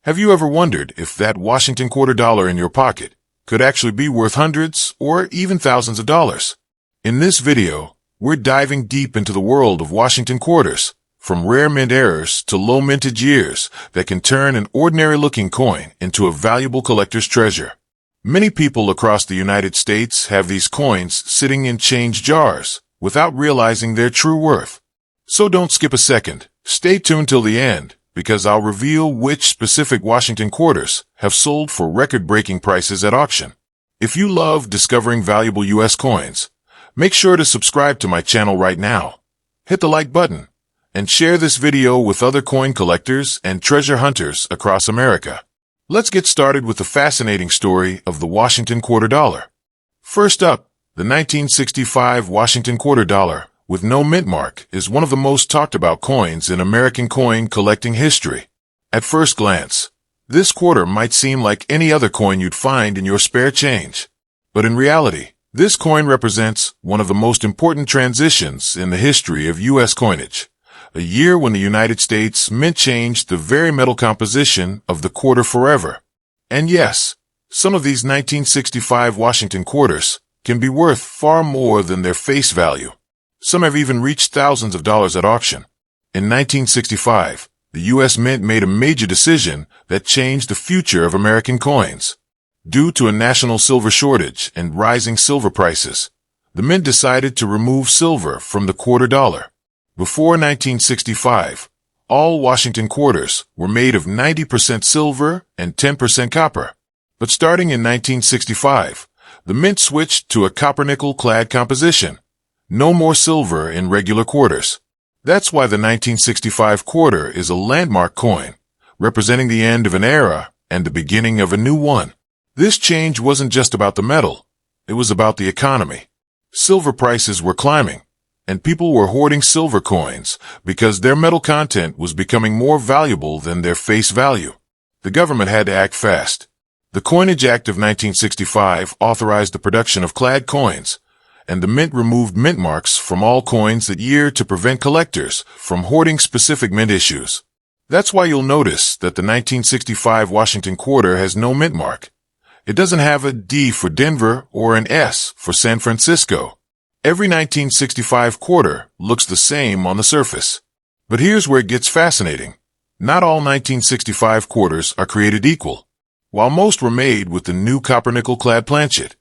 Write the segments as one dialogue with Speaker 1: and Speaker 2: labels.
Speaker 1: Have you ever wondered if that Washington quarter dollar in your pocket could actually be worth hundreds or even thousands of dollars? In this video, we're diving deep into the world of Washington quarters, from rare mint eras to low mintage years that can turn an ordinary-looking coin into a valuable collector's treasure. Many people across the United States have these coins sitting in change jars without realizing their true worth. So don't skip a second. Stay tuned till the end, because I'll reveal which specific Washington quarters have sold for record-breaking prices at auction. If you love discovering valuable U.S. coins, make sure to subscribe to my channel right now. Hit the like button and share this video with other coin collectors and treasure hunters across America. Let's get started with the fascinating story of the Washington quarter dollar. First up, the 1965 Washington quarter dollar with no mint mark is one of the most talked about coins in American coin collecting history. At first glance, this quarter might seem like any other coin you'd find in your spare change. But in reality, this coin represents one of the most important transitions in the history of U.S. coinage. A year when the United States mint changed the very metal composition of the quarter forever. And yes, some of these 1965 Washington quarters can be worth far more than their face value. Some have even reached thousands of dollars at auction. In 1965, the U.S. Mint made a major decision that changed the future of American coins. Due to a national silver shortage and rising silver prices, the Mint decided to remove silver from the quarter dollar. Before 1965, all Washington quarters were made of 90% silver and 10% copper. But starting in 1965, the Mint switched to a copper-nickel clad composition. No more silver in regular quarters. That's why the 1965 quarter is a landmark coin, representing the end of an era and the beginning of a new one. This change wasn't just about the metal, it was about the economy. Silver prices were climbing, and people were hoarding silver coins because their metal content was becoming more valuable than their face value. The government had to act fast. The Coinage Act of 1965 authorized the production of clad coins, and the Mint removed mint marks from all coins that year to prevent collectors from hoarding specific mint issues. That's why you'll notice that the 1965 Washington quarter has no mint mark. It doesn't have a D for Denver or an S for San Francisco. Every 1965 quarter looks the same on the surface. But here's where it gets fascinating. Not all 1965 quarters are created equal. While most were made with the new copper-nickel clad planchet,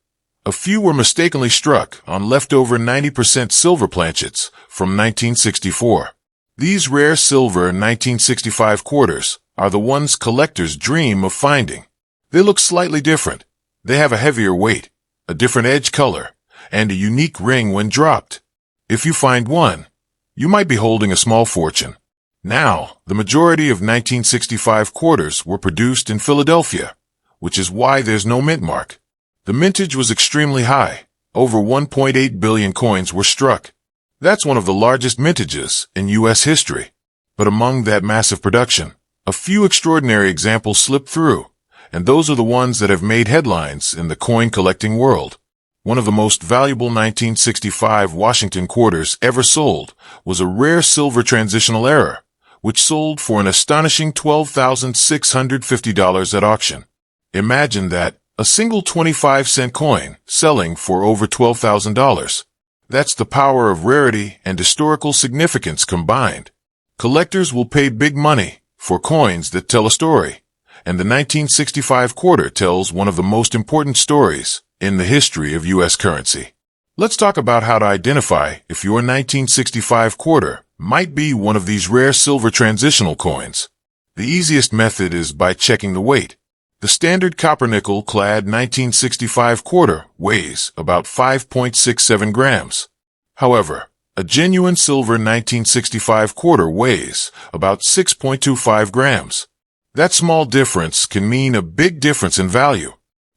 Speaker 1: a few were mistakenly struck on leftover 90% silver planchets from 1964. These rare silver 1965 quarters are the ones collectors dream of finding. They look slightly different. They have a heavier weight, a different edge color, and a unique ring when dropped. If you find one, you might be holding a small fortune. Now, the majority of 1965 quarters were produced in Philadelphia, which is why there's no mint mark. The mintage was extremely high. Over 1.8 billion coins were struck. That's one of the largest mintages in U.S. history. But among that massive production, a few extraordinary examples slipped through, and those are the ones that have made headlines in the coin collecting world. One of the most valuable 1965 Washington quarters ever sold was a rare silver transitional era, which sold for an astonishing $12,650 at auction. Imagine that, a single 25-cent coin selling for over $12,000. That's the power of rarity and historical significance combined. Collectors will pay big money for coins that tell a story, and the 1965 quarter tells one of the most important stories in the history of U.S. currency. Let's talk about how to identify if your 1965 quarter might be one of these rare silver transitional coins. The easiest method is by checking the weight. The standard copper-nickel clad 1965 quarter weighs about 5.67 grams. However, a genuine silver 1965 quarter weighs about 6.25 grams. That small difference can mean a big difference in value.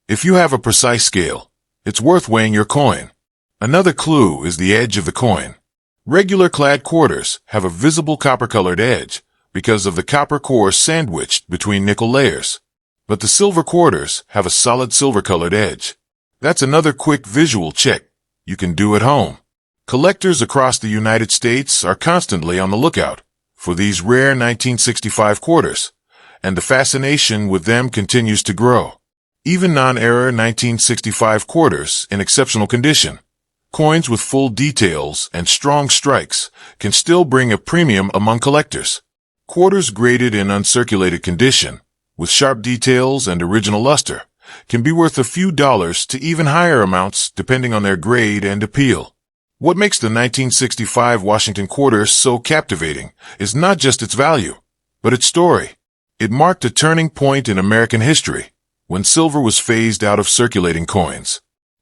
Speaker 1: If you have a precise scale, it's worth weighing your coin. Another clue is the edge of the coin. Regular clad quarters have a visible copper-colored edge because of the copper core sandwiched between nickel layers. But the silver quarters have a solid silver-colored edge. That's another quick visual check you can do at home. Collectors across the United States are constantly on the lookout for these rare 1965 quarters, and the fascination with them continues to grow. Even non-era 1965 quarters in exceptional condition, coins with full details and strong strikes, can still bring a premium among collectors. Quarters graded in uncirculated condition, with sharp details and original luster, can be worth a few dollars to even higher amounts depending on their grade and appeal. What makes the 1965 Washington quarter so captivating is not just its value, but its story. It marked a turning point in American history, when silver was phased out of circulating coins.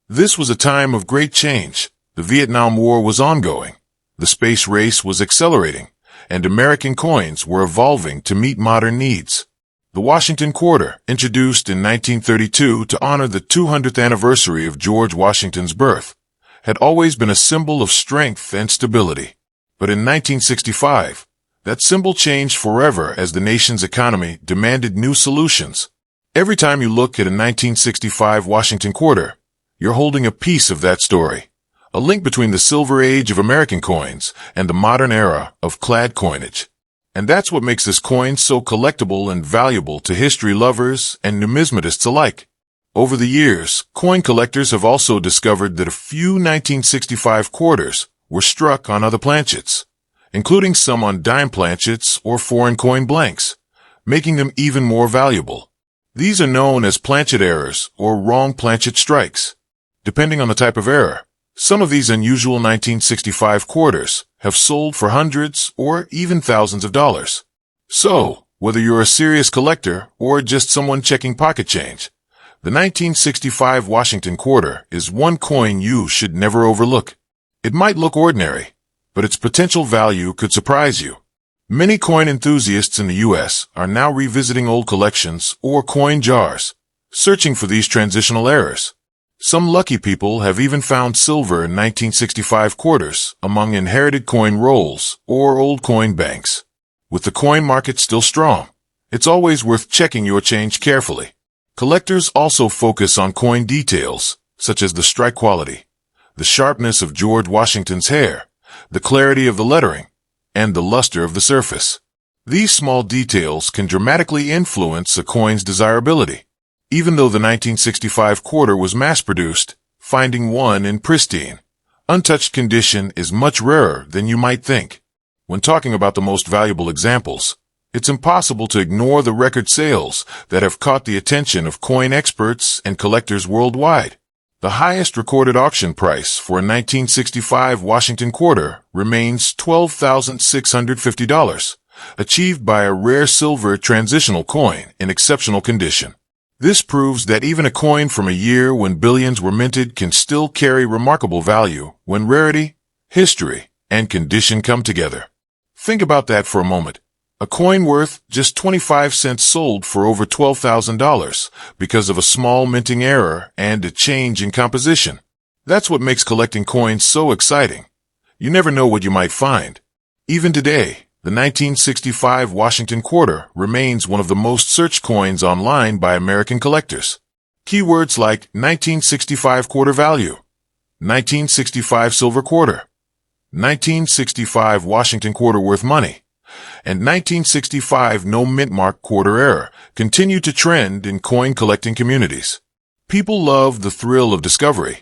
Speaker 1: This was a time of great change. The Vietnam War was ongoing, the space race was accelerating, and American coins were evolving to meet modern needs. The Washington quarter, introduced in 1932 to honor the 200th anniversary of George Washington's birth, had always been a symbol of strength and stability. But in 1965, that symbol changed forever as the nation's economy demanded new solutions. Every time you look at a 1965 Washington quarter, you're holding a piece of that story, a link between the silver age of American coins and the modern era of clad coinage. And that's what makes this coin so collectible and valuable to history lovers and numismatists alike. Over the years, coin collectors have also discovered that a few 1965 quarters were struck on other planchets, including some on dime planchets or foreign coin blanks, making them even more valuable. These are known as planchet errors or wrong planchet strikes. Depending on the type of error, some of these unusual 1965 quarters have sold for hundreds or even thousands of dollars. So, whether you're a serious collector or just someone checking pocket change, the 1965 Washington quarter is one coin you should never overlook. It might look ordinary, but its potential value could surprise you. Many coin enthusiasts in the U.S. are now revisiting old collections or coin jars, searching for these transitional errors. Some lucky people have even found silver in 1965 quarters among inherited coin rolls or old coin banks. With the coin market still strong, it's always worth checking your change carefully. Collectors also focus on coin details, such as the strike quality, the sharpness of George Washington's hair, the clarity of the lettering, and the luster of the surface. These small details can dramatically influence a coin's desirability. Even though the 1965 quarter was mass-produced, finding one in pristine, untouched condition is much rarer than you might think. When talking about the most valuable examples, it's impossible to ignore the record sales that have caught the attention of coin experts and collectors worldwide. The highest recorded auction price for a 1965 Washington quarter remains $12,650, achieved by a rare silver transitional coin in exceptional condition. This proves that even a coin from a year when billions were minted can still carry remarkable value when rarity, history, and condition come together. Think about that for a moment. A coin worth just 25 cents sold for over $12,000 because of a small minting error and a change in composition. That's what makes collecting coins so exciting. You never know what you might find. Even today, the 1965 Washington quarter remains one of the most searched coins online by American collectors. Keywords like 1965 quarter value, 1965 silver quarter, 1965 Washington quarter worth money, and 1965 no mint mark quarter error continue to trend in coin collecting communities. People love the thrill of discovery,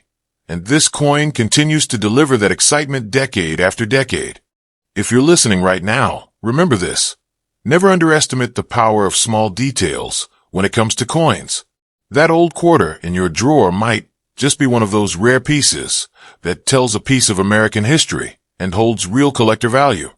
Speaker 1: and this coin continues to deliver that excitement decade after decade. If you're listening right now, remember this. Never underestimate the power of small details when it comes to coins. That old quarter in your drawer might just be one of those rare pieces that tells a piece of American history and holds real collector value.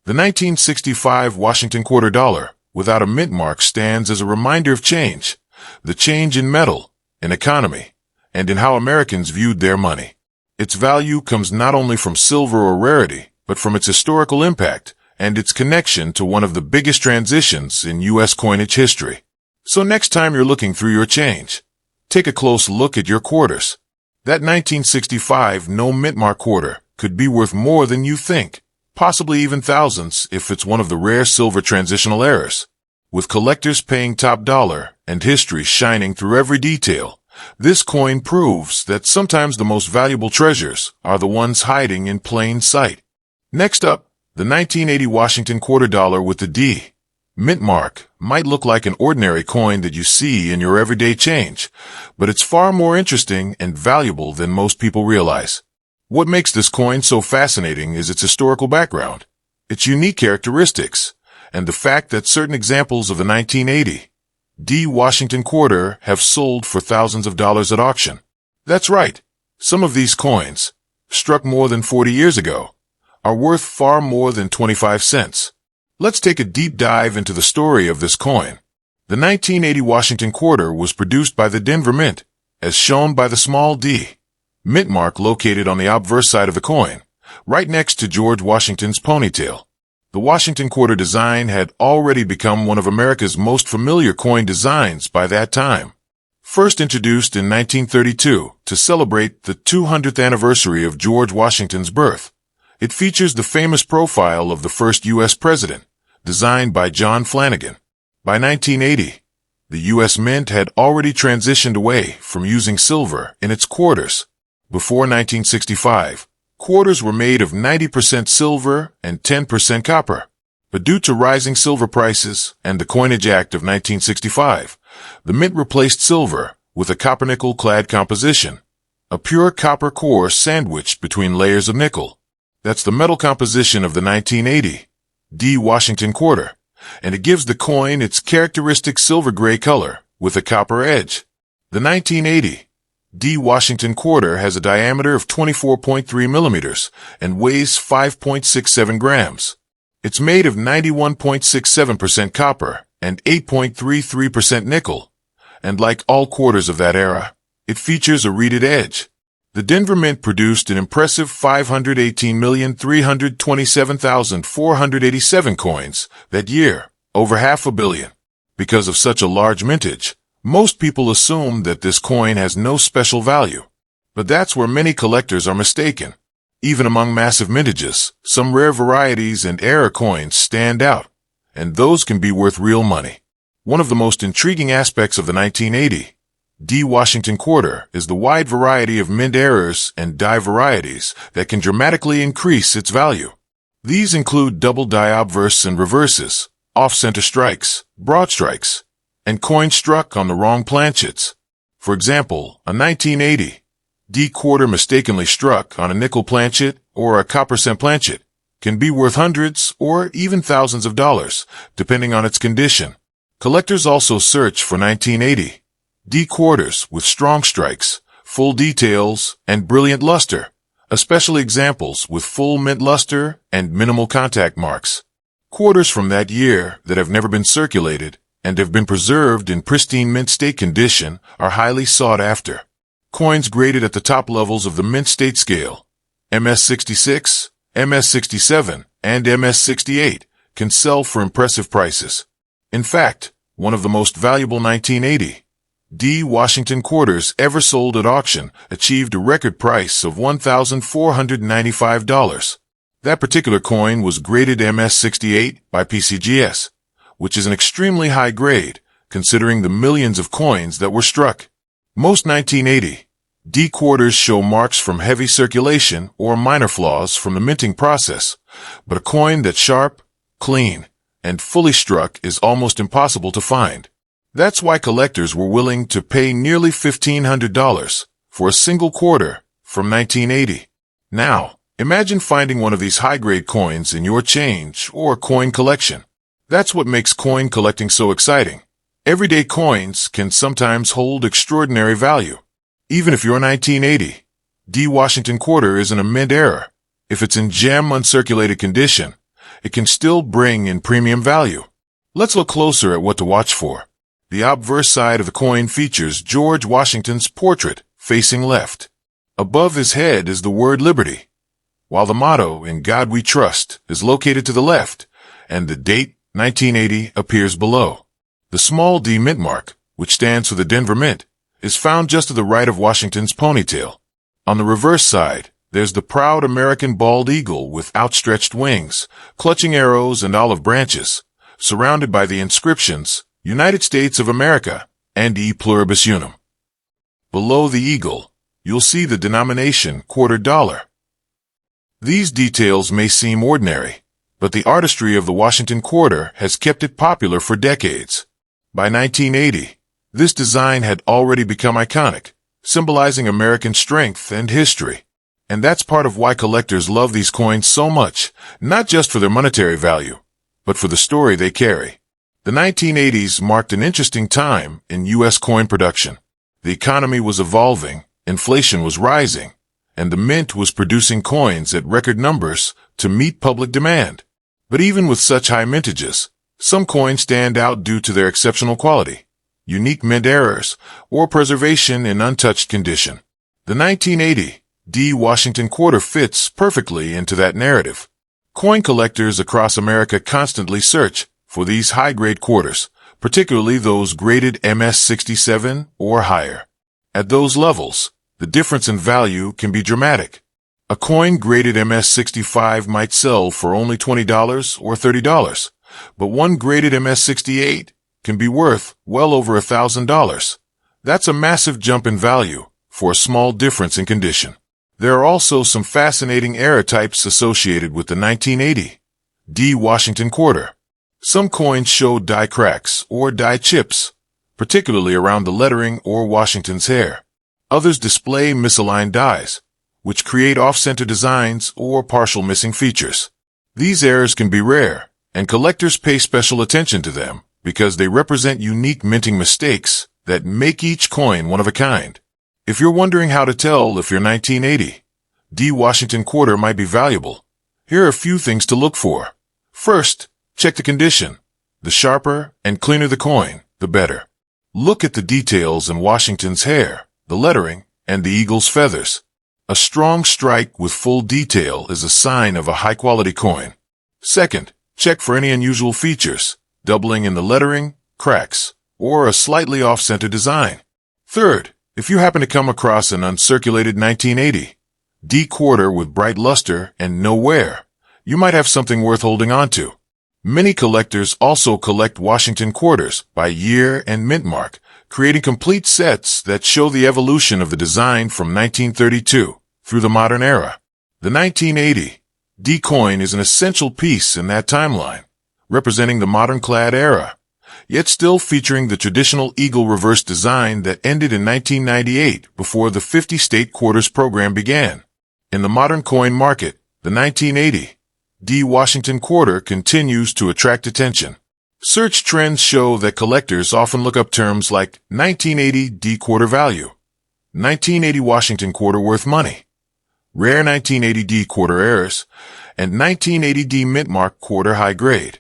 Speaker 1: The 1965 Washington quarter dollar without a mint mark stands as a reminder of change, the change in metal, in economy, and in how Americans viewed their money. Its value comes not only from silver or rarity, but from its historical impact and its connection to one of the biggest transitions in U.S. coinage history. So next time you're looking through your change, take a close look at your quarters. That 1965 no mint mark quarter could be worth more than you think, possibly even thousands if it's one of the rare silver transitional errors. With collectors paying top dollar and history shining through every detail, this coin proves that sometimes the most valuable treasures are the ones hiding in plain sight. Next up, the 1980 Washington quarter dollar with the D, Mint mark might look like an ordinary coin that you see in your everyday change, but it's far more interesting and valuable than most people realize. What makes this coin so fascinating is its historical background, its unique characteristics, and the fact that certain examples of the 1980 D Washington quarter have sold for thousands of dollars at auction. That's right. Some of these coins, struck more than 40 years ago, are worth far more than 25 cents. Let's take a deep dive into the story of this coin. The 1980 Washington quarter was produced by the Denver Mint, as shown by the small d mint mark located on the obverse side of the coin, right next to George Washington's ponytail. The Washington quarter design had already become one of America's most familiar coin designs by that time. First introduced in 1932 to celebrate the 200th anniversary of George Washington's birth, it features the famous profile of the first U.S. president, designed by John Flanagan. By 1980, the U.S. Mint had already transitioned away from using silver in its quarters. Before 1965, quarters were made of 90% silver and 10% copper. But due to rising silver prices and the Coinage Act of 1965, the Mint replaced silver with a copper-nickel-clad composition, a pure copper core sandwiched between layers of nickel. That's the metal composition of the 1980 D Washington quarter, and it gives the coin its characteristic silver-gray color with a copper edge. The 1980 D Washington quarter has a diameter of 24.3 millimeters and weighs 5.67 grams. It's made of 91.67% copper and 8.33% nickel, and like all quarters of that era, it features a reeded edge. The Denver Mint produced an impressive 518,327,487 coins that year, over 500 million. Because of such a large mintage, most people assume that this coin has no special value. But that's where many collectors are mistaken. Even among massive mintages, some rare varieties and era coins stand out, and those can be worth real money. One of the most intriguing aspects of the 1980 D Washington quarter is the wide variety of mint errors and die varieties that can dramatically increase its value. These include double die obverse and reverses, off-center strikes, broad strikes, and coins struck on the wrong planchets. For example, a 1980 D quarter mistakenly struck on a nickel planchet or a copper cent planchet can be worth hundreds or even thousands of dollars, depending on its condition. Collectors also search for 1980 D quarters with strong strikes, full details, and brilliant luster, especially examples with full mint luster and minimal contact marks. Quarters from that year that have never been circulated and have been preserved in pristine mint state condition are highly sought after. Coins graded at the top levels of the mint state scale, MS-66, MS-67, and MS-68, can sell for impressive prices. In fact, one of the most valuable 1980 D Washington quarters ever sold at auction achieved a record price of $1,495. That particular coin was graded MS-68 by PCGS, which is an extremely high grade, considering the millions of coins that were struck. Most 1980 D quarters show marks from heavy circulation or minor flaws from the minting process, but a coin that's sharp, clean, and fully struck is almost impossible to find. That's why collectors were willing to pay nearly $1,500 for a single quarter from 1980. Now, imagine finding one of these high-grade coins in your change or coin collection. That's what makes coin collecting so exciting. Everyday coins can sometimes hold extraordinary value. Even if your 1980 D Washington quarter isn't a mint error, if it's in gem uncirculated condition, it can still bring in premium value. Let's look closer at what to watch for. The obverse side of the coin features George Washington's portrait facing left. Above his head is the word Liberty, while the motto, "In God We Trust," is located to the left, and the date 1980 appears below. The small d mint mark, which stands for the Denver Mint, is found just to the right of Washington's ponytail. On the reverse side, there's the proud American bald eagle with outstretched wings, clutching arrows and olive branches, surrounded by the inscriptions, United States of America and E Pluribus Unum. Below the eagle, you'll see the denomination $quarter. These details may seem ordinary, but the artistry of the Washington Quarter has kept it popular for decades. By 1980, this design had already become iconic, symbolizing American strength and history. And that's part of why collectors love these coins so much, not just for their monetary value, but for the story they carry. The 1980s marked an interesting time in U.S. coin production. The economy was evolving, inflation was rising, and the mint was producing coins at record numbers to meet public demand. But even with such high mintages, some coins stand out due to their exceptional quality, unique mint errors, or preservation in untouched condition. The 1980 D Washington Quarter fits perfectly into that narrative. Coin collectors across America constantly search for these high-grade quarters, particularly those graded MS-67 or higher. At those levels, the difference in value can be dramatic. A coin graded MS-65 might sell for only $20 or $30, but one graded MS-68 can be worth well over $1,000. That's a massive jump in value for a small difference in condition. There are also some fascinating error types associated with the 1980 D Washington Quarter. Some coins show die cracks or die chips, particularly around the lettering or Washington's hair. Others display misaligned dies, which create off-center designs or partial missing features. These errors can be rare, and collectors pay special attention to them because they represent unique minting mistakes that make each coin one of a kind. If you're wondering how to tell if your 1980 D Washington Quarter might be valuable, here are a few things to look for. First, check the condition. The sharper and cleaner the coin, the better. Look at the details in Washington's hair, the lettering, and the eagle's feathers. A strong strike with full detail is a sign of a high-quality coin. Second, check for any unusual features, doubling in the lettering, cracks, or a slightly off-center design. Third, if you happen to come across an uncirculated 1980 D Quarter with bright luster and no wear, you might have something worth holding on to. Many collectors also collect Washington Quarters by year and mint mark, creating complete sets that show the evolution of the design from 1932 through the modern era. The 1980 D coin is an essential piece in that timeline, representing the modern clad era, yet still featuring the traditional eagle reverse design that ended in 1998 before the 50-state quarters program began. In the modern coin market, the 1980 D Washington Quarter continues to attract attention. Search trends show that collectors often look up terms like 1980 D Quarter value, 1980 Washington Quarter worth money, rare 1980 D Quarter errors, and 1980 D mint mark quarter high grade.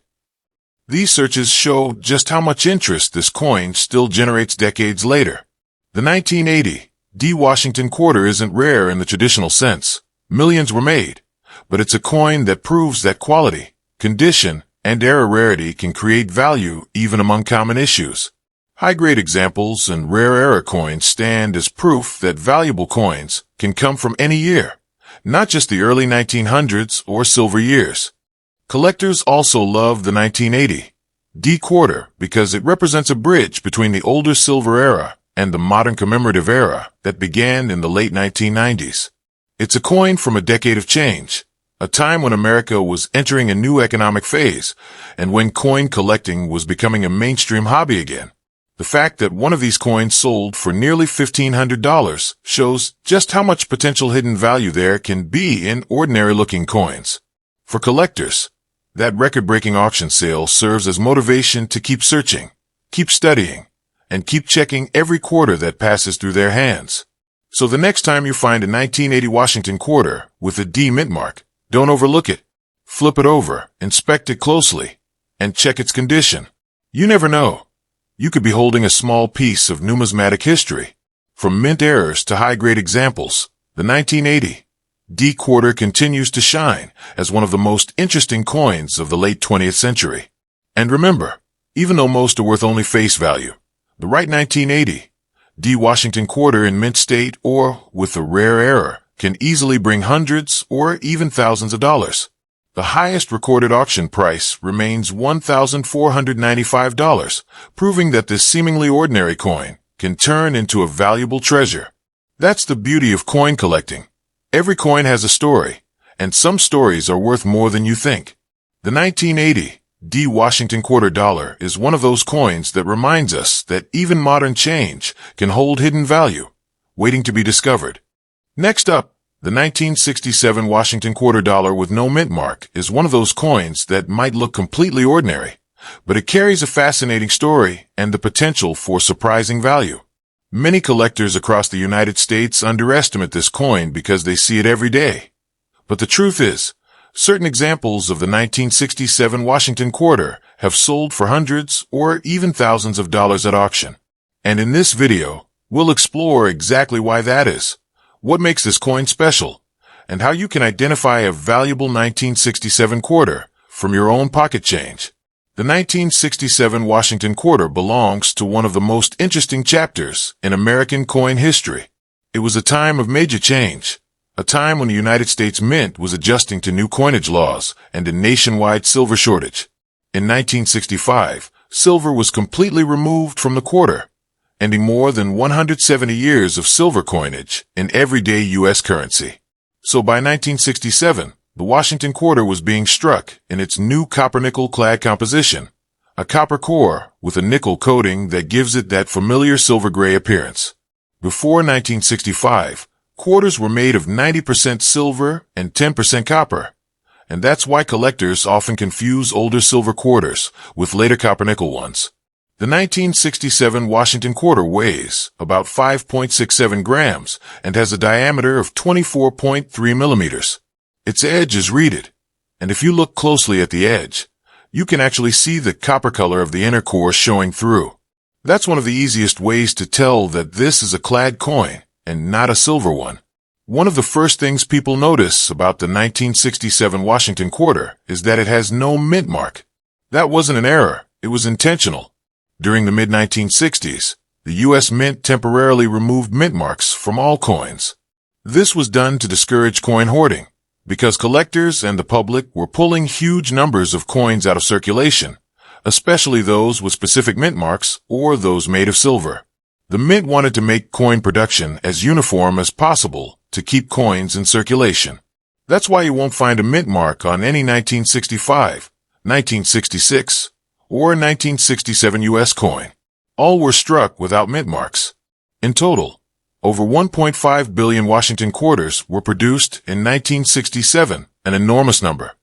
Speaker 1: These searches show just how much interest this coin still generates decades later. The 1980 D Washington Quarter isn't rare in the traditional sense. Millions were made. But it's a coin that proves that quality, condition, and error rarity can create value even among common issues. High-grade examples and rare error coins stand as proof that valuable coins can come from any year, not just the early 1900s or silver years. Collectors also love the 1980 D Quarter because it represents a bridge between the older silver era and the modern commemorative era that began in the late 1990s. It's a coin from a decade of change, a time when America was entering a new economic phase, and when coin collecting was becoming a mainstream hobby again. The fact that one of these coins sold for nearly $1,500 shows just how much potential hidden value there can be in ordinary-looking coins. For collectors, that record-breaking auction sale serves as motivation to keep searching, keep studying, and keep checking every quarter that passes through their hands. So the next time you find a 1980 Washington Quarter with a D mint mark, don't overlook it. Flip it over, inspect it closely, and check its condition. You never know. You could be holding a small piece of numismatic history. From mint errors to high-grade examples, the 1980 D Quarter continues to shine as one of the most interesting coins of the late 20th century. And remember, even though most are worth only face value, the right 1980 D Washington Quarter in mint state or with a rare error can easily bring hundreds or even thousands of dollars. The highest recorded auction price remains $1,495, proving that this seemingly ordinary coin can turn into a valuable treasure. That's the beauty of coin collecting. Every coin has a story, and some stories are worth more than you think. The 1980 D Washington quarter dollar is one of those coins that reminds us that even modern change can hold hidden value, waiting to be discovered. Next up, the 1967 Washington quarter dollar with no mint mark is one of those coins that might look completely ordinary, but it carries a fascinating story and the potential for surprising value. Many collectors across the United States underestimate this coin because they see it every day. But the truth is, certain examples of the 1967 Washington quarter have sold for hundreds or even thousands of dollars at auction. And in this video, we'll explore exactly why that is, what makes this coin special, and how you can identify a valuable 1967 quarter from your own pocket change. The 1967 Washington quarter belongs to one of the most interesting chapters in American coin history. It was a time of major change, a time when the United States Mint was adjusting to new coinage laws and a nationwide silver shortage. In 1965, silver was completely removed from the quarter, ending more than 170 years of silver coinage in everyday U.S. currency. So by 1967, the Washington quarter was being struck in its new copper-nickel clad composition, a copper core with a nickel coating that gives it that familiar silver-gray appearance. Before 1965, quarters were made of 90% silver and 10% copper, and that's why collectors often confuse older silver quarters with later copper-nickel ones. The 1967 Washington quarter weighs about 5.67 grams and has a diameter of 24.3 millimeters. Its edge is reeded, and if you look closely at the edge, you can actually see the copper color of the inner core showing through. That's one of the easiest ways to tell that this is a clad coin and not a silver one. One of the first things people notice about the 1967 Washington quarter is that it has no mint mark. That wasn't an error, it was intentional. During the mid-1960s, the U.S. Mint temporarily removed mint marks from all coins. This was done to discourage coin hoarding, because collectors and the public were pulling huge numbers of coins out of circulation, especially those with specific mint marks or those made of silver. The Mint wanted to make coin production as uniform as possible to keep coins in circulation. That's why you won't find a mint mark on any 1965, 1966, or 1967 U.S. coin. All were struck without mint marks. In total, over 1.5 billion Washington quarters were produced in 1967, an enormous number.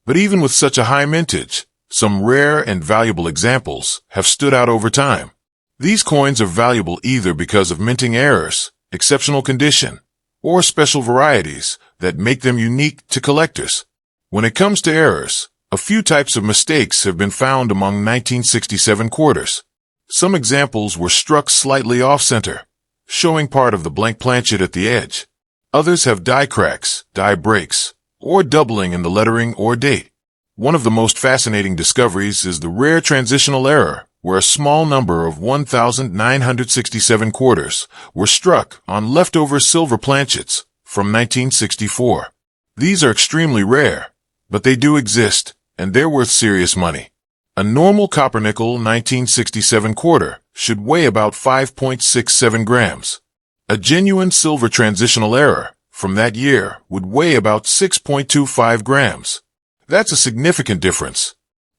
Speaker 1: But even with such a high mintage, some rare and valuable examples have stood out over time. These coins are valuable either because of minting errors, exceptional condition, or special varieties that make them unique to collectors. When it comes to errors, a few types of mistakes have been found among 1967 quarters. Some examples were struck slightly off-center, showing part of the blank planchet at the edge. Others have die cracks, die breaks, or doubling in the lettering or date. One of the most fascinating discoveries is the rare transitional error, where a small number of 1,967 quarters were struck on leftover silver planchets from 1964. These are extremely rare, but they do exist, and they're worth serious money. A normal copper-nickel 1967 quarter should weigh about 5.67 grams. A genuine silver transitional error from that year would weigh about 6.25 grams. That's a significant difference.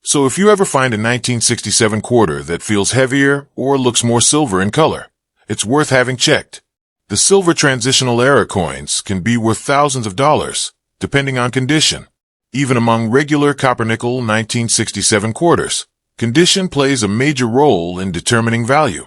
Speaker 1: So if you ever find a 1967 quarter that feels heavier or looks more silver in color, it's worth having checked. The silver transitional error coins can be worth thousands of dollars, depending on condition. Even among regular copper-nickel 1967 quarters, condition plays a major role in determining value.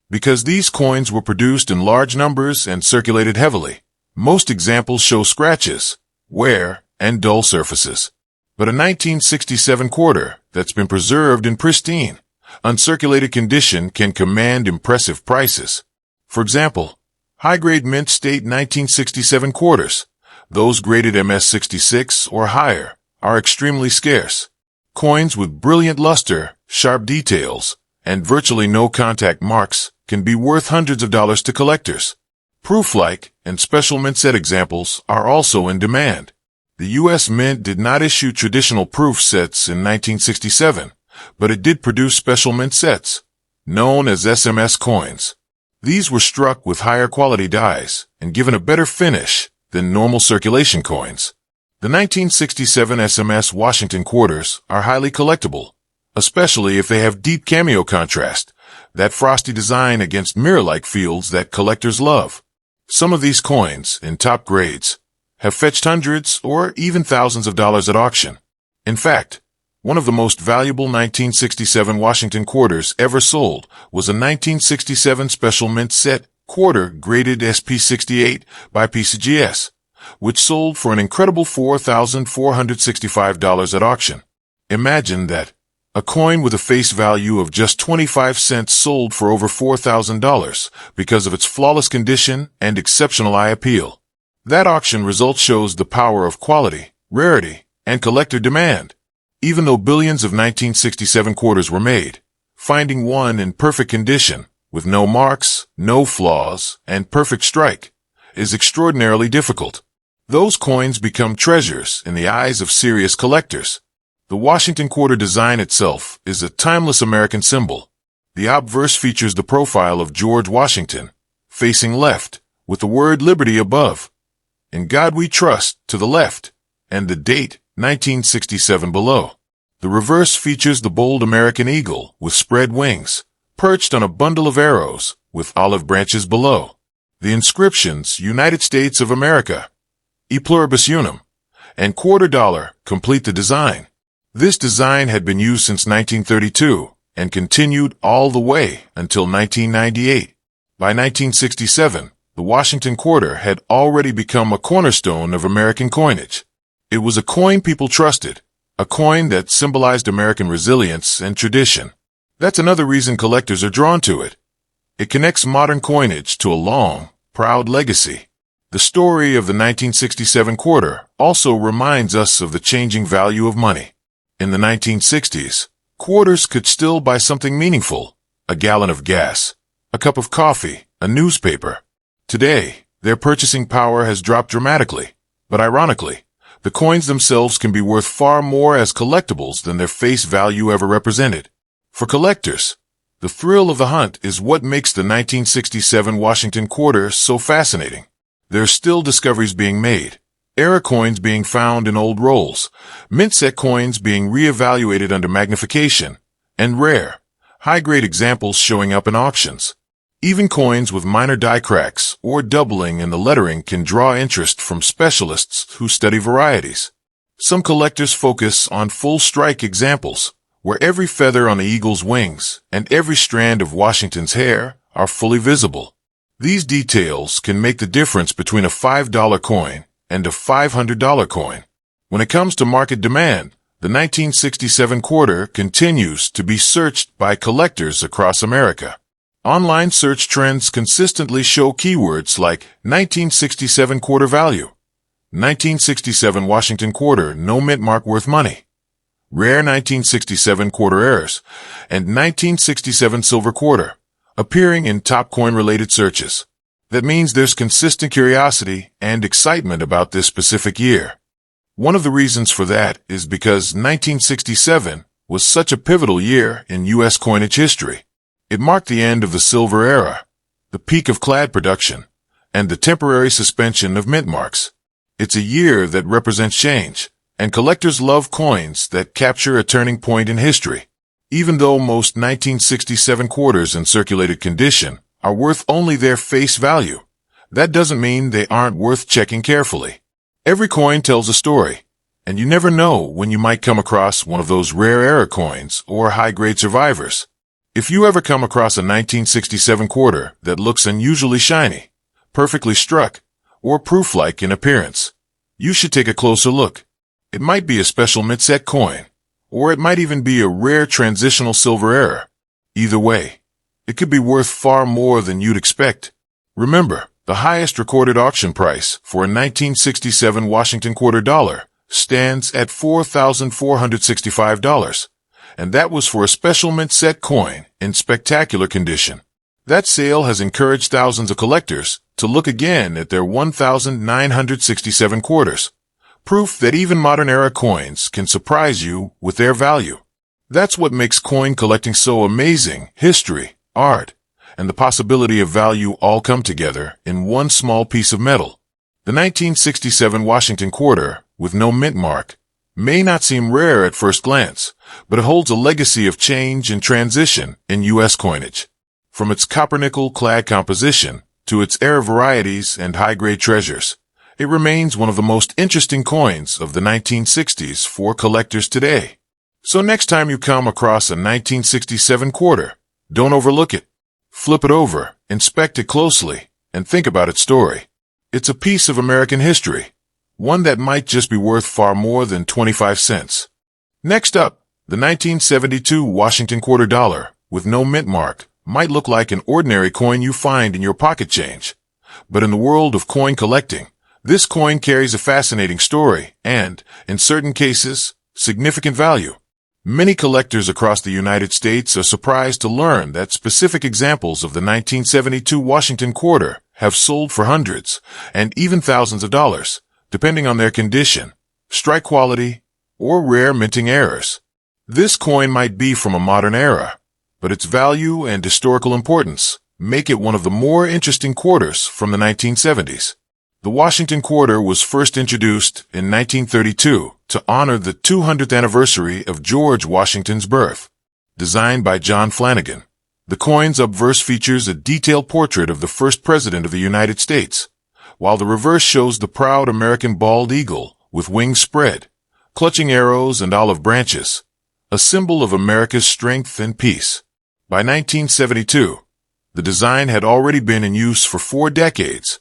Speaker 1: Because these coins were produced in large numbers and circulated heavily, most examples show scratches, wear, and dull surfaces. But a 1967 quarter that's been preserved in pristine, uncirculated condition can command impressive prices. For example, high-grade mint state 1967 quarters, those graded MS66 or higher, are extremely scarce. Coins with brilliant luster, sharp details, and virtually no contact marks can be worth hundreds of dollars to collectors. Proof-like and special mint set examples are also in demand. The U.S. Mint did not issue traditional proof sets in 1967, but it did produce special mint sets, known as SMS coins. These were struck with higher quality dies and given a better finish than normal circulation coins. The 1967 SMS Washington quarters are highly collectible, especially if they have deep cameo contrast, that frosty design against mirror-like fields that collectors love. Some of these coins, in top grades, have fetched hundreds or even thousands of dollars at auction. In fact, one of the most valuable 1967 Washington quarters ever sold was a 1967 Special Mint Set quarter graded SP68 by PCGS, which sold for an incredible $4,465 at auction. Imagine that. A coin with a face value of just 25 cents sold for over $4,000 because of its flawless condition and exceptional eye appeal. That auction result shows the power of quality, rarity, and collector demand. Even though billions of 1967 quarters were made, finding one in perfect condition, with no marks, no flaws, and perfect strike, is extraordinarily difficult. Those coins become treasures in the eyes of serious collectors. The Washington quarter design itself is a timeless American symbol. The obverse features the profile of George Washington, facing left, with the word Liberty above. "In God We Trust" to the left, and the date, 1967, below. The reverse features the bold American eagle with spread wings, perched on a bundle of arrows, with olive branches below. The inscriptions, United States of America, E Pluribus Unum, and quarter dollar complete the design. This design had been used since 1932 and continued all the way until 1998. By 1967, the Washington quarter had already become a cornerstone of American coinage. It was a coin people trusted, a coin that symbolized American resilience and tradition. That's another reason collectors are drawn to it. It connects modern coinage to a long, proud legacy. The story of the 1967 quarter also reminds us of the changing value of money. In the 1960s, quarters could still buy something meaningful: a gallon of gas, a cup of coffee, a newspaper. Today, their purchasing power has dropped dramatically, but ironically, the coins themselves can be worth far more as collectibles than their face value ever represented. For collectors, the thrill of the hunt is what makes the 1967 Washington quarter so fascinating. There are still discoveries being made. Era coins being found in old rolls, mint set coins being re-evaluated under magnification, and rare, high-grade examples showing up in auctions. Even coins with minor die cracks or doubling in the lettering can draw interest from specialists who study varieties. Some collectors focus on full strike examples, where every feather on the eagle's wings and every strand of Washington's hair are fully visible. These details can make the difference between a $5 coin and a $500 coin. When it comes to market demand, the 1967 quarter continues to be searched by collectors across America. Online search trends consistently show keywords like 1967 quarter value, 1967 Washington quarter no mint mark worth money, rare 1967 quarter errors, and 1967 silver quarter, appearing in top coin-related searches. That means there's consistent curiosity and excitement about this specific year. One of the reasons for that is because 1967 was such a pivotal year in U.S. coinage history. It marked the end of the silver era, the peak of clad production, and the temporary suspension of mint marks. It's a year that represents change, and collectors love coins that capture a turning point in history. Even though most 1967 quarters in circulated condition are worth only their face value, that doesn't mean they aren't worth checking carefully. Every coin tells a story, and you never know when you might come across one of those rare era coins or high-grade survivors. If you ever come across a 1967 quarter that looks unusually shiny, perfectly struck, or proof-like in appearance, you should take a closer look. It might be a special mint set coin, or it might even be a rare transitional silver era. Either way, it could be worth far more than you'd expect. Remember, the highest recorded auction price for a 1967 Washington quarter dollar stands at $4,465, and that was for a special mint set coin in spectacular condition. That sale has encouraged thousands of collectors to look again at their 1,967 quarters, proof that even modern era coins can surprise you with their value. That's what makes coin collecting so amazing: history, art, and the possibility of value all come together in one small piece of metal. The 1967 Washington quarter, with no mint mark, may not seem rare at first glance, but it holds a legacy of change and transition in U.S. coinage. From its copper-nickel-clad composition to its era varieties and high-grade treasures, it remains one of the most interesting coins of the 1960s for collectors today. So next time you come across a 1967 quarter, don't overlook it. Flip it over, inspect it closely, and think about its story. It's a piece of American history, one that might just be worth far more than 25 cents. Next up, the 1972 Washington quarter dollar, with no mint mark, might look like an ordinary coin you find in your pocket change. But in the world of coin collecting, this coin carries a fascinating story and, in certain cases, significant value. Many collectors across the United States are surprised to learn that specific examples of the 1972 Washington quarter have sold for hundreds and even thousands of dollars, depending on their condition, strike quality, or rare minting errors. This coin might be from a modern era, but its value and historical importance make it one of the more interesting quarters from the 1970s. The Washington quarter was first introduced in 1932 to honor the 200th anniversary of George Washington's birth. Designed by John Flanagan, the coin's obverse features a detailed portrait of the first president of the United States, while the reverse shows the proud American bald eagle with wings spread, clutching arrows and olive branches, a symbol of America's strength and peace. By 1972, the design had already been in use for 4 decades,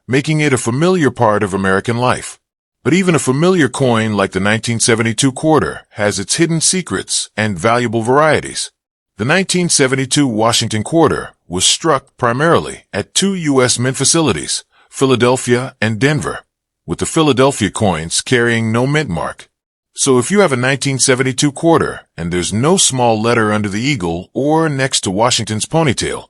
Speaker 1: making it a familiar part of American life. But even a familiar coin like the 1972 quarter has its hidden secrets and valuable varieties. The 1972 Washington quarter was struck primarily at 2 U.S. mint facilities, Philadelphia and Denver, with the Philadelphia coins carrying no mint mark. So if you have a 1972 quarter and there's no small letter under the eagle or next to Washington's ponytail,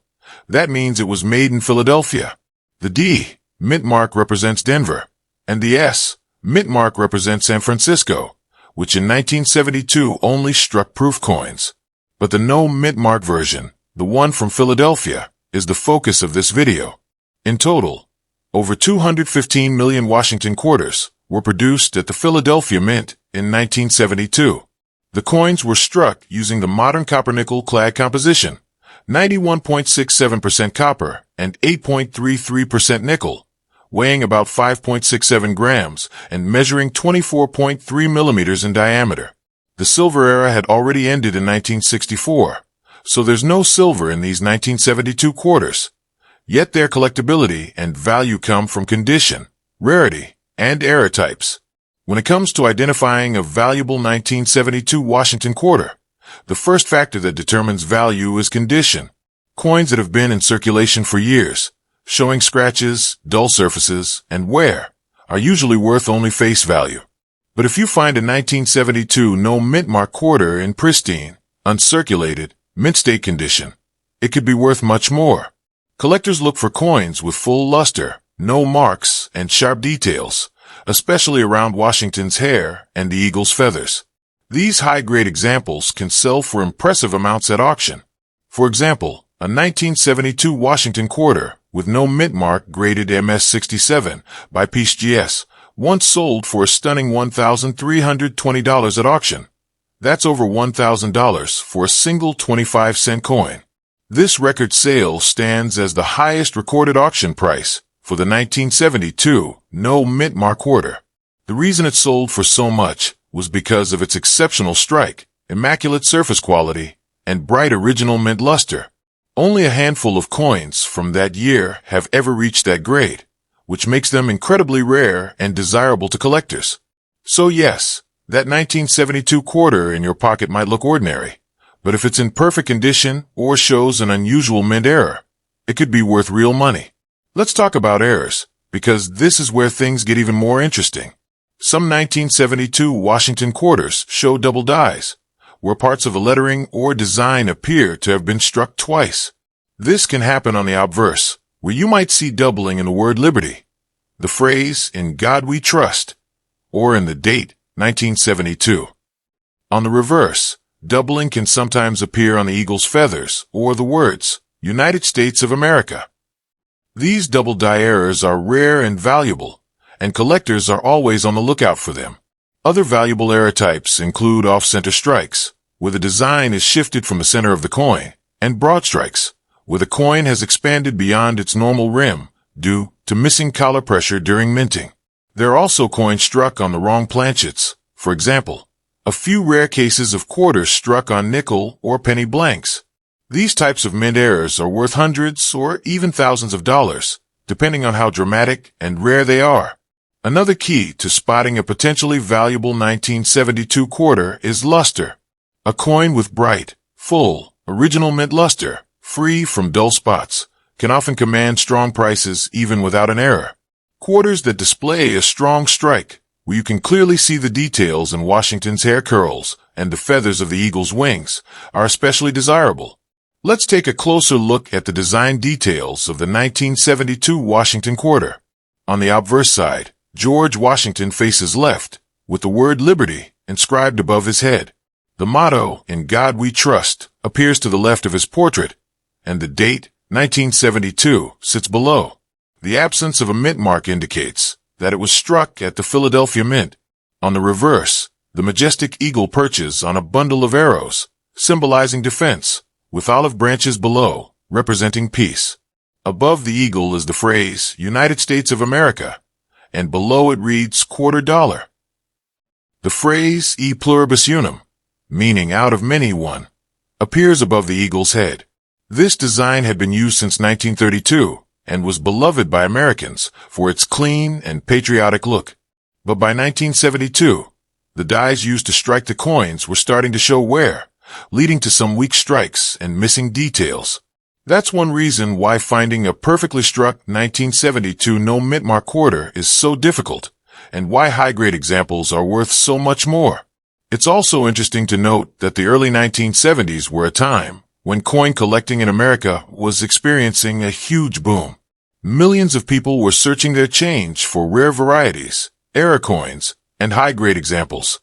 Speaker 1: that means it was made in Philadelphia. The D, mint mark, represents Denver, and the S, mint mark, represents San Francisco, which in 1972 only struck proof coins. But the no mint mark version, the one from Philadelphia, is the focus of this video. In total, over 215 million Washington quarters were produced at the Philadelphia Mint in 1972. The coins were struck using the modern copper-nickel-clad composition, 91.67% copper and 8.33% nickel, weighing about 5.67 grams and measuring 24.3 millimeters in diameter. The silver era had already ended in 1964, so there's no silver in these 1972 quarters. Yet their collectability and value come from condition, rarity, and era types. When it comes to identifying a valuable 1972 Washington quarter, the first factor that determines value is condition. Coins that have been in circulation for years, showing scratches, dull surfaces, and wear, are usually worth only face value. But if you find a 1972 no mint mark quarter in pristine, uncirculated, mint state condition, it could be worth much more. Collectors look for coins with full luster, no marks, and sharp details, especially around Washington's hair and the eagle's feathers. These high-grade examples can sell for impressive amounts at auction. For example, a 1972 Washington quarter with no mint mark graded MS67 by PGS once sold for a stunning $1,320 at auction. That's over $1,000 for a single 25-cent coin. This record sale stands as the highest recorded auction price for the 1972 no mint mark quarter. The reason it sold for so much was because of its exceptional strike, immaculate surface quality, and bright original mint luster. Only a handful of coins from that year have ever reached that grade, which makes them incredibly rare and desirable to collectors. So yes, that 1972 quarter in your pocket might look ordinary, but if it's in perfect condition or shows an unusual mint error, it could be worth real money. Let's talk about errors, because this is where things get even more interesting. Some 1972 Washington quarters show double dies, where parts of a lettering or design appear to have been struck twice. This can happen on the obverse, where you might see doubling in the word liberty, the phrase "In God We Trust," or in the date 1972. On the reverse, doubling can sometimes appear on the eagle's feathers or the words United States of America. These double die errors are rare and valuable, and collectors are always on the lookout for them. Other valuable era types include off-center strikes, where the design is shifted from the center of the coin, and broad strikes, where the coin has expanded beyond its normal rim due to missing collar pressure during minting. There are also coins struck on the wrong planchets. For example, a few rare cases of quarters struck on nickel or penny blanks. These types of mint errors are worth hundreds or even thousands of dollars, depending on how dramatic and rare they are. Another key to spotting a potentially valuable 1972 quarter is luster. A coin with bright, full, original mint luster, free from dull spots, can often command strong prices even without an error. Quarters that display a strong strike, where you can clearly see the details in Washington's hair curls and the feathers of the eagle's wings, are especially desirable. Let's take a closer look at the design details of the 1972 Washington quarter. On the obverse side, George Washington faces left, with the word Liberty inscribed above his head. The motto, "In God We Trust," appears to the left of his portrait, and the date, 1972, sits below. The absence of a mint mark indicates that it was struck at the Philadelphia Mint. On the reverse, the majestic eagle perches on a bundle of arrows, symbolizing defense, with olive branches below, representing peace. Above the eagle is the phrase, "United States of America," and below it reads quarter dollar. The phrase "e pluribus unum," meaning out of many one, appears above the eagle's head. This design had been used since 1932 and was beloved by Americans for its clean and patriotic look. But by 1972, the dies used to strike the coins were starting to show wear, leading to some weak strikes and missing details. That's one reason why finding a perfectly struck 1972 no mint mark quarter is so difficult, and why high-grade examples are worth so much more. It's also interesting to note that the early 1970s were a time when coin collecting in America was experiencing a huge boom. Millions of people were searching their change for rare varieties, era coins, and high-grade examples.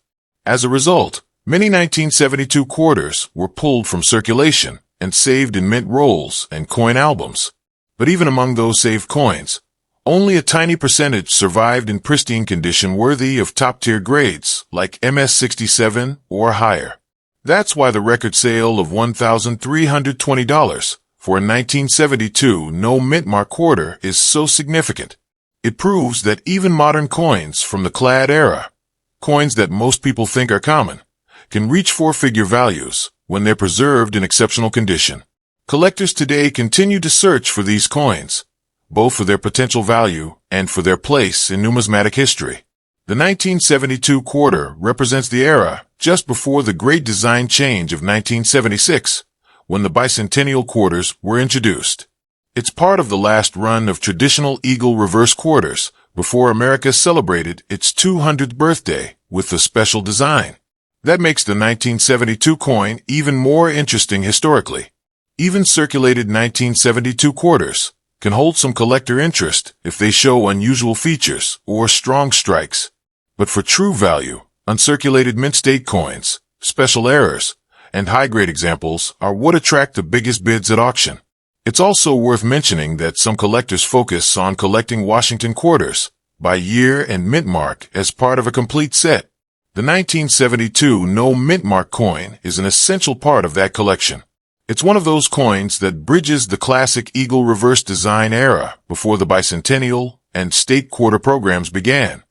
Speaker 1: As a result, many 1972 quarters were pulled from circulation and saved in mint rolls and coin albums. But even among those saved coins, only a tiny percentage survived in pristine condition worthy of top-tier grades like MS-67 or higher. That's why the record sale of $1,320 for a 1972 no mint mark quarter is so significant. It proves that even modern coins from the clad era, coins that most people think are common, can reach four-figure values when they're preserved in exceptional condition. Collectors today continue to search for these coins, both for their potential value and for their place in numismatic history. The 1972 quarter represents the era just before the great design change of 1976, when the bicentennial quarters were introduced. It's part of the last run of traditional eagle reverse quarters before America celebrated its 200th birthday with the special design. That makes the 1972 coin even more interesting historically. Even circulated 1972 quarters can hold some collector interest if they show unusual features or strong strikes. But for true value, uncirculated mint state coins, special errors, and high-grade examples are what attract the biggest bids at auction. It's also worth mentioning that some collectors focus on collecting Washington quarters by year and mint mark as part of a complete set. The 1972 no mint mark coin is an essential part of that collection. It's one of those coins that bridges the classic eagle reverse design era before the bicentennial and state quarter programs began.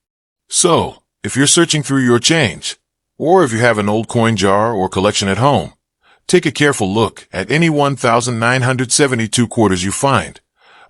Speaker 1: So, if you're searching through your change, or if you have an old coin jar or collection at home, take a careful look at any 1972 quarters you find,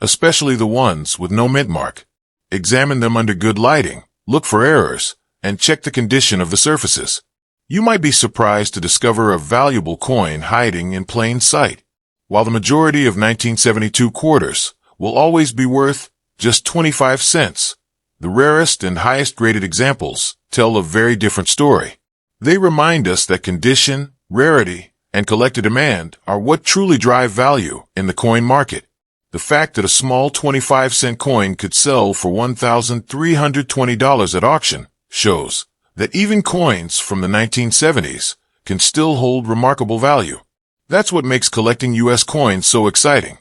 Speaker 1: especially the ones with no mint mark. Examine them under good lighting, look for errors, and check the condition of the surfaces. You might be surprised to discover a valuable coin hiding in plain sight. While the majority of 1972 quarters will always be worth just 25 cents, the rarest and highest graded examples tell a very different story. They remind us that condition, rarity, and collector demand are what truly drive value in the coin market. The fact that a small 25-cent coin could sell for $1,320 at auction shows that even coins from the 1970s can still hold remarkable value. That's what makes collecting U.S. coins so exciting.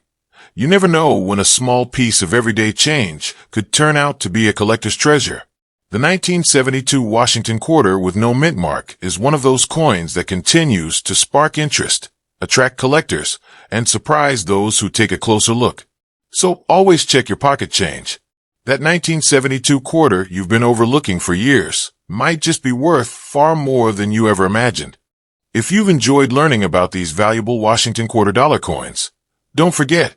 Speaker 1: You never know when a small piece of everyday change could turn out to be a collector's treasure. The 1972 Washington quarter with no mint mark is one of those coins that continues to spark interest, attract collectors, and surprise those who take a closer look. So always check your pocket change. That 1972 quarter you've been overlooking for years might just be worth far more than you ever imagined. If you've enjoyed learning about these valuable Washington quarter dollar coins, don't forget,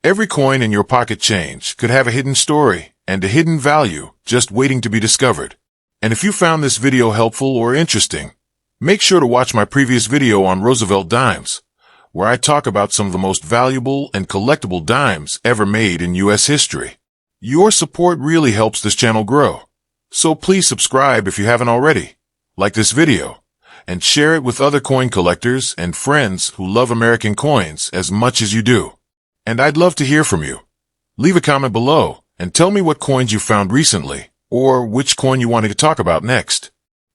Speaker 1: every coin in your pocket change could have a hidden story and a hidden value just waiting to be discovered. And if you found this video helpful or interesting, make sure to watch my previous video on Roosevelt dimes, where I talk about some of the most valuable and collectible dimes ever made in U.S. history. Your support really helps this channel grow. So please subscribe if you haven't already, like this video, and share it with other coin collectors and friends who love American coins as much as you do. And I'd love to hear from you. Leave a comment below and tell me what coins you found recently, or which coin you wanted to talk about next.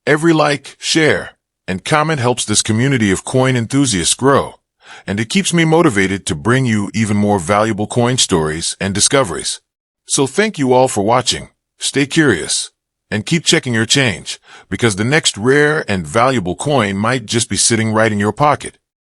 Speaker 1: Every like, share, and comment helps this community of coin enthusiasts grow, and it keeps me motivated to bring you even more valuable coin stories and discoveries. So thank you all for watching, stay curious, and keep checking your change, because the next rare and valuable coin might just be sitting right in your pocket.